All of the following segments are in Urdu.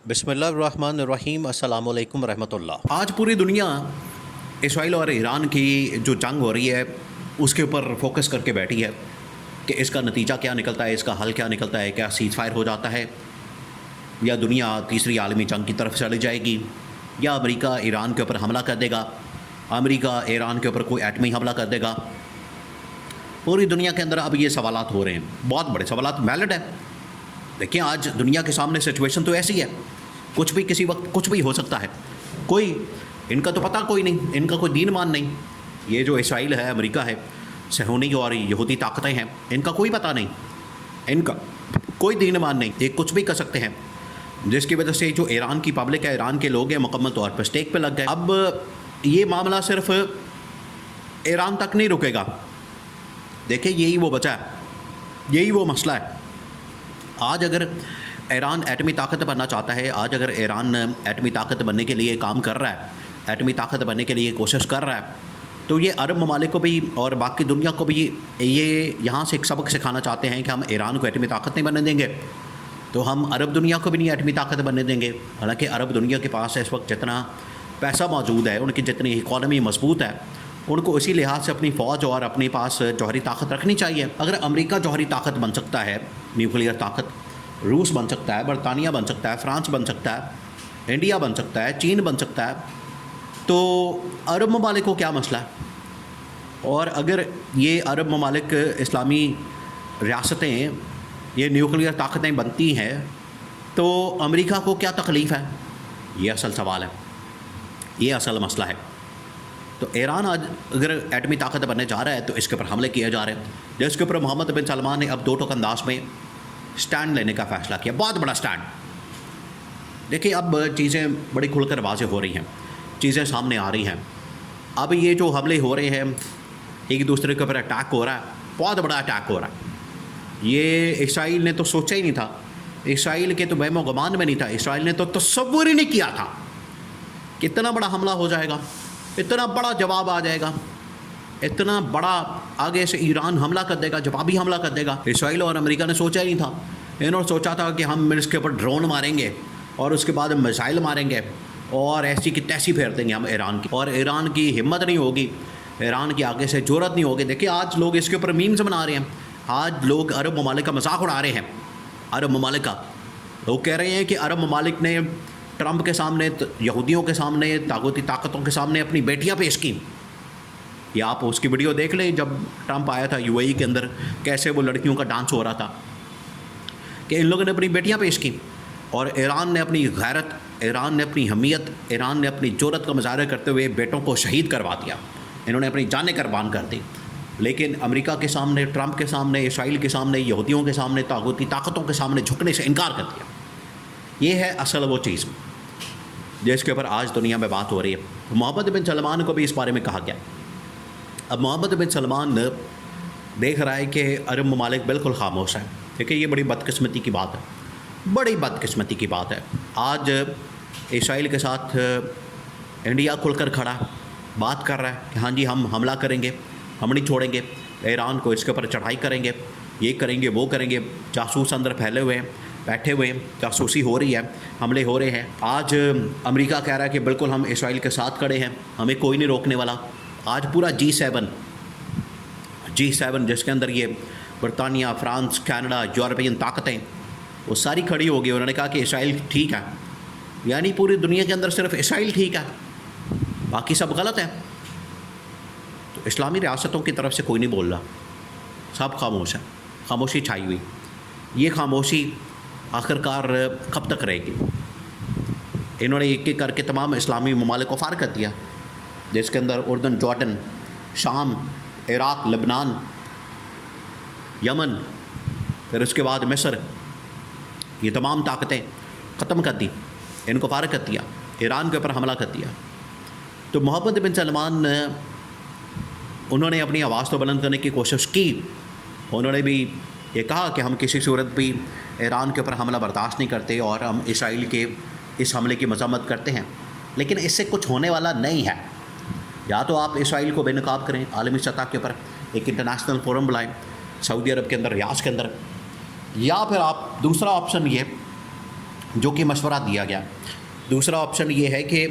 بسم اللہ الرحمن الرحیم السلام علیکم ورحمۃ اللہ۔ آج پوری دنیا اسرائیل اور ایران کی جو جنگ ہو رہی ہے اس کے اوپر فوکس کر کے بیٹھی ہے کہ اس کا نتیجہ کیا نکلتا ہے، اس کا حل کیا نکلتا ہے، کیا سیز فائر ہو جاتا ہے یا دنیا تیسری عالمی جنگ کی طرف چلی جائے گی، یا امریکہ ایران کے اوپر حملہ کر دے گا، امریکہ ایران کے اوپر کوئی ایٹمی حملہ کر دے گا۔ پوری دنیا کے اندر اب یہ سوالات ہو رہے ہیں، بہت بڑے سوالات، ویلڈ ہیں۔ دیکھیں آج دنیا کے سامنے سچویشن تو ایسی ہے، کچھ بھی کسی وقت کچھ بھی ہو سکتا ہے۔ کوئی ان کا تو پتہ کوئی نہیں، ان کا کوئی دین مان نہیں۔ یہ جو اسرائیل ہے، امریکہ ہے، صہیونی اور یہودی طاقتیں ہیں، ان کا کوئی پتہ نہیں، ان کا کوئی دین مان نہیں، یہ کچھ بھی کر سکتے ہیں، جس کی وجہ سے جو ایران کی پبلک ہے، ایران کے لوگ ہیں، مکمل طور پر اسٹیک پہ لگ گئے۔ اب یہ معاملہ صرف ایران تک نہیں رکے گا۔ دیکھیں یہی وہ بچا ہے، یہی وہ مسئلہ ہے۔ آج اگر ایران ایٹمی طاقت بننا چاہتا ہے، آج اگر ایران ایٹمی طاقت بننے کے لیے کام کر رہا ہے، ایٹمی طاقت بننے کے لیے کوشش کر رہا ہے، تو یہ عرب ممالک کو بھی اور باقی دنیا کو بھی یہ یہاں سے ایک سبق سکھانا چاہتے ہیں کہ ہم ایران کو ایٹمی طاقت نہیں بننے دیں گے، تو ہم عرب دنیا کو بھی نہیں ایٹمی طاقت بننے دیں گے۔ حالانکہ عرب دنیا کے پاس اس وقت جتنا پیسہ موجود ہے، ان کی جتنی اکانومی مضبوط ہے، ان کو اسی لحاظ سے اپنی فوج اور اپنے پاس جوہری طاقت رکھنی چاہیے۔ اگر امریکہ جوہری طاقت بن سکتا ہے، نیوکلیئر طاقت، روس بن سکتا ہے، برطانیہ بن سکتا ہے، فرانس بن سکتا ہے، انڈیا بن سکتا ہے، چین بن سکتا ہے، تو عرب ممالک کو کیا مسئلہ ہے؟ اور اگر یہ عرب ممالک اسلامی ریاستیں یہ نیوکلیئر طاقتیں بنتی ہیں تو امریکہ کو کیا تکلیف ہے؟ یہ اصل سوال ہے، یہ اصل مسئلہ ہے۔ تو ایران آج اگر ایٹمی طاقت بننے جا رہا ہے تو اس کے اوپر حملے کیے جا رہے ہیں، جس کے اوپر محمد بن سلمان نے اب دو ٹوک انداز میں سٹینڈ لینے کا فیصلہ کیا، بہت بڑا سٹینڈ۔ دیکھیں اب چیزیں بڑی کھل کر واضح ہو رہی ہیں، چیزیں سامنے آ رہی ہیں۔ اب یہ جو حملے ہو رہے ہیں، ایک دوسرے کے اوپر اٹیک ہو رہا ہے، بہت بڑا اٹیک ہو رہا ہے۔ یہ اسرائیل نے تو سوچا ہی نہیں تھا، اسرائیل کے تو وہم و گمان میں نہیں تھا، اسرائیل نے تو تصور ہی نہیں کیا تھا کہ اتنا بڑا حملہ ہو جائے گا، اتنا بڑا جواب آ جائے گا، اتنا بڑا آگے سے ایران حملہ کر دے گا، جوابی حملہ کر دے گا۔ اسرائیل اور امریکہ نے سوچا ہی نہیں تھا، انہوں نے سوچا تھا کہ ہم اس کے اوپر ڈرون ماریں گے اور اس کے بعد ہم میزائل ماریں گے اور ایسی کی تیسی پھیر دیں گے ہم ایران کی، اور ایران کی ہمت نہیں ہوگی، ایران کی آگے سے جرأت نہیں ہوگی۔ دیکھیں آج لوگ اس کے اوپر میمز بنا رہے ہیں، آج لوگ عرب ممالک کا مذاق اڑا رہے ہیں، عرب ممالک کا۔ لوگ کہہ رہے ہیں کہ عرب ممالک نے ٹرمپ کے سامنے، یہودیوں کے سامنے، طاغوتی طاقتوں کے سامنے اپنی بیٹیاں پیش کیں۔ یہ آپ اس کی ویڈیو دیکھ لیں، جب ٹرمپ آیا تھا یو اے ای کے اندر، کیسے وہ لڑکیوں کا ڈانس ہو رہا تھا، کہ ان لوگوں نے اپنی بیٹیاں پیش کیں، اور ایران نے اپنی غیرت، ایران نے اپنی حمیت، ایران نے اپنی جرأت کا مظاہرہ کرتے ہوئے بیٹوں کو شہید کروا دیا، انہوں نے اپنی جانیں قربان کر دی۔ لیکن امریکہ کے سامنے، ٹرمپ کے سامنے، اسرائیل کے سامنے، یہودیوں کے سامنے، طاغوتی طاقتوں کے سامنے جھکنے سے انکار کر دیا۔ یہ ہے اصل وہ چیز جس کے اوپر آج دنیا میں بات ہو رہی ہے۔ محمد بن سلمان کو بھی اس بارے میں کہا گیا۔ اب محمد بن سلمان دیکھ رہا ہے کہ عرب ممالک بالکل خاموش ہیں۔ دیکھیں یہ بڑی بدقسمتی کی بات ہے، بڑی بدقسمتی کی بات ہے۔ آج اسرائیل کے ساتھ انڈیا کھل کر کھڑا ہے، بات کر رہا ہے کہ ہاں جی ہم حملہ کریں گے، ہم نہیں چھوڑیں گے، ایران کو اس کے اوپر چڑھائی کریں گے، یہ کریں گے، وہ کریں گے۔ جاسوس اندر پھیلے ہوئے ہیں، بیٹھے ہوئے ہیں، جاسوسی ہو رہی ہے، حملے ہو رہے ہیں۔ آج امریکہ کہہ رہا ہے کہ بالکل ہم اسرائیل کے ساتھ کھڑے ہیں، ہمیں کوئی نہیں روکنے والا۔ آج پورا G7 جس کے اندر یہ برطانیہ، فرانس، کینیڈا، یورپین طاقتیں، وہ ساری کھڑی ہو گئی۔ انہوں نے کہا کہ اسرائیل ٹھیک ہے، یعنی پوری دنیا کے اندر صرف اسرائیل ٹھیک ہے، باقی سب غلط ہے۔ تو اسلامی ریاستوں کی طرف سے کوئی نہیں بول رہا، سب خاموش ہے، خاموشی چھائی ہوئی۔ یہ خاموشی آخرکار کب تک رہے گی؟ انہوں نے ایک ایک کر کے تمام اسلامی ممالک کو فار کر دیا، جس کے اندر اردن، جارڈن، شام، عراق، لبنان، یمن، پھر اس کے بعد مصر، یہ تمام طاقتیں ختم کر دی، ان کو فار کر دیا، ایران کے اوپر حملہ کر دیا۔ تو محمد بن سلمان انہوں نے اپنی آواز تو بلند کرنے کی کوشش کی، انہوں نے بھی یہ کہا کہ ہم کسی صورت بھی ایران کے اوپر حملہ برداشت نہیں کرتے اور ہم اسرائیل کے اس حملے کی مذمت کرتے ہیں، لیکن اس سے کچھ ہونے والا نہیں ہے۔ یا تو آپ اسرائیل کو بے نقاب کریں، عالمی سطح کے اوپر ایک انٹرنیشنل فورم بلائیں سعودی عرب کے اندر، ریاض کے اندر، یا پھر آپ دوسرا آپشن یہ جو کہ مشورہ دیا گیا۔ دوسرا آپشن یہ ہے کہ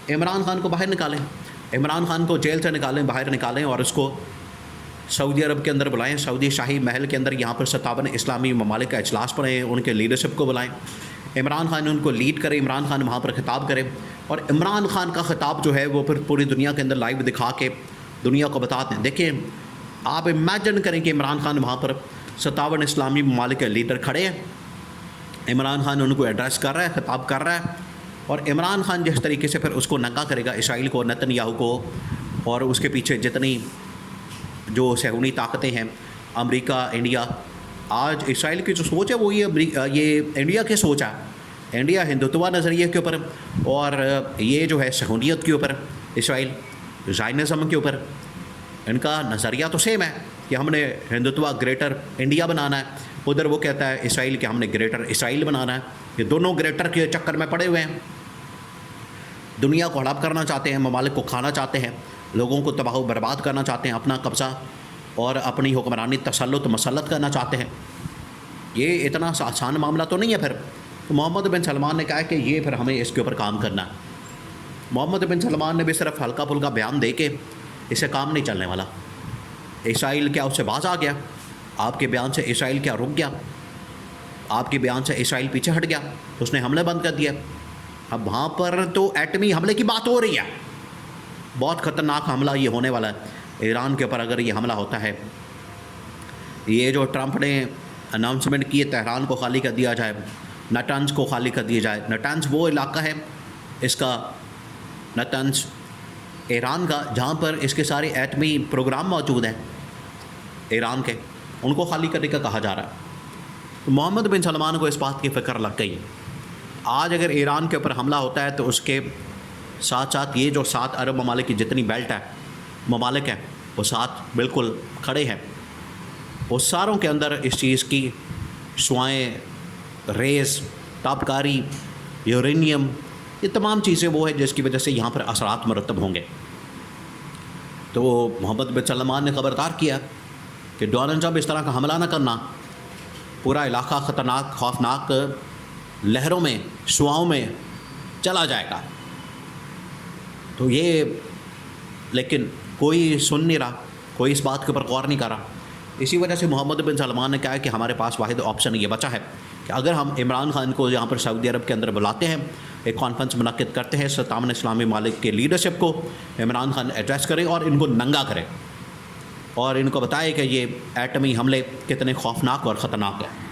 عمران خان کو باہر نکالیں، عمران خان کو جیل سے نکالیں، باہر نکالیں اور اس کو سعودی عرب کے اندر بلائیں، سعودی شاہی محل کے اندر یہاں پر 57 اسلامی ممالک کا اجلاس پڑھیں، ان کے لیڈرشپ کو بلائیں، عمران خان ان کو لیڈ کرے، عمران خان وہاں پر خطاب کرے، اور عمران خان کا خطاب جو ہے وہ پھر پوری دنیا کے اندر لائیو دکھا کے دنیا کو بتا دیں۔ دیکھیں آپ امیجن کریں کہ عمران خان وہاں پر 57 اسلامی ممالک کے لیڈر کھڑے ہیں، عمران خان ان کو ایڈریس کر رہا ہے، خطاب کر رہا ہے، اور عمران خان جس طریقے سے پھر اس کو ننگا کرے گا، اسرائیل کو، نتن یاہو کو، اور اس کے پیچھے جتنی جو صہیونی طاقتیں ہیں، امریکہ، انڈیا۔ آج اسرائیل کی جو سوچ ہے وہ یہ انڈیا کی سوچ ہے، انڈیا ہندوتوا نظریے کے اوپر، اور یہ جو ہے صہیونیت کے اوپر، اسرائیل زائنزم کے اوپر، ان کا نظریہ تو سیم ہے کہ ہم نے ہندوتوا گریٹر انڈیا بنانا ہے، ادھر وہ کہتا ہے اسرائیل کہ ہم نے گریٹر اسرائیل بنانا ہے۔ یہ دونوں گریٹر کے چکر میں پڑے ہوئے ہیں، دنیا کو ہڑپ کرنا چاہتے ہیں، ممالک کو کھانا چاہتے ہیں، لوگوں کو تباہ و برباد کرنا چاہتے ہیں، اپنا قبضہ اور اپنی حکمرانی تسلط مسلط کرنا چاہتے ہیں۔ یہ اتنا آسان معاملہ تو نہیں ہے۔ پھر محمد بن سلمان نے کہا کہ یہ پھر ہمیں اس کے اوپر کام کرنا ہے۔ محمد بن سلمان نے بھی صرف ہلکا پھلکا بیان دے کے اسے کام نہیں چلنے والا۔ اسرائیل کیا اس سے باز آ گیا؟ آپ کے بیان سے اسرائیل کیا رک گیا؟ آپ کے بیان سے اسرائیل پیچھے ہٹ گیا؟ اس نے حملے بند کر دیا۔ اب وہاں پر تو ایٹمی حملے کی بات ہو رہی ہے، بہت خطرناک حملہ یہ ہونے والا ہے ایران کے اوپر اگر یہ حملہ ہوتا ہے۔ یہ جو ٹرمپ نے اناؤنسمنٹ کی ہے تہران کو خالی کر دیا جائے، نٹنز کو خالی کر دیا جائے۔ نٹنز وہ علاقہ ہے اس کا، نٹنز ایران کا، جہاں پر اس کے سارے ایٹمی پروگرام موجود ہیں ایران کے، ان کو خالی کرنے کا کہا جا رہا ہے۔ تو محمد بن سلمان کو اس بات کی فکر لگ گئی۔ آج اگر ایران کے اوپر حملہ ہوتا ہے تو اس کے ساتھ ساتھ یہ جو 7 عرب ممالک کی جتنی بیلٹ ہے، ممالک ہیں، وہ 7 بالکل کھڑے ہیں، وہ ساروں کے اندر اس چیز کی شعائیں، ریز، تابکاری، یورینیم، یہ تمام چیزیں وہ ہیں جس کی وجہ سے یہاں پر اثرات مرتب ہوں گے۔ تو محمد بن سلمان نے خبردار کیا کہ ڈونلڈ ٹرمپ اس طرح کا حملہ نہ کرنا، پورا علاقہ خطرناک، خوفناک لہروں میں، شعاؤں میں چلا جائے گا۔ تو یہ لیکن کوئی سن نہیں رہا، کوئی اس بات کے اوپر غور نہیں کر رہا۔ اسی وجہ سے محمد بن سلمان نے کہا کہ ہمارے پاس واحد آپشن یہ بچا ہے کہ اگر ہم عمران خان کو یہاں پر سعودی عرب کے اندر بلاتے ہیں، ایک کانفرنس منعقد کرتے ہیں 57 اسلامی ممالک کے لیڈرشپ کو، عمران خان ایڈریس کرے اور ان کو ننگا کرے اور ان کو بتائے کہ یہ ایٹمی حملے کتنے خوفناک اور خطرناک ہیں۔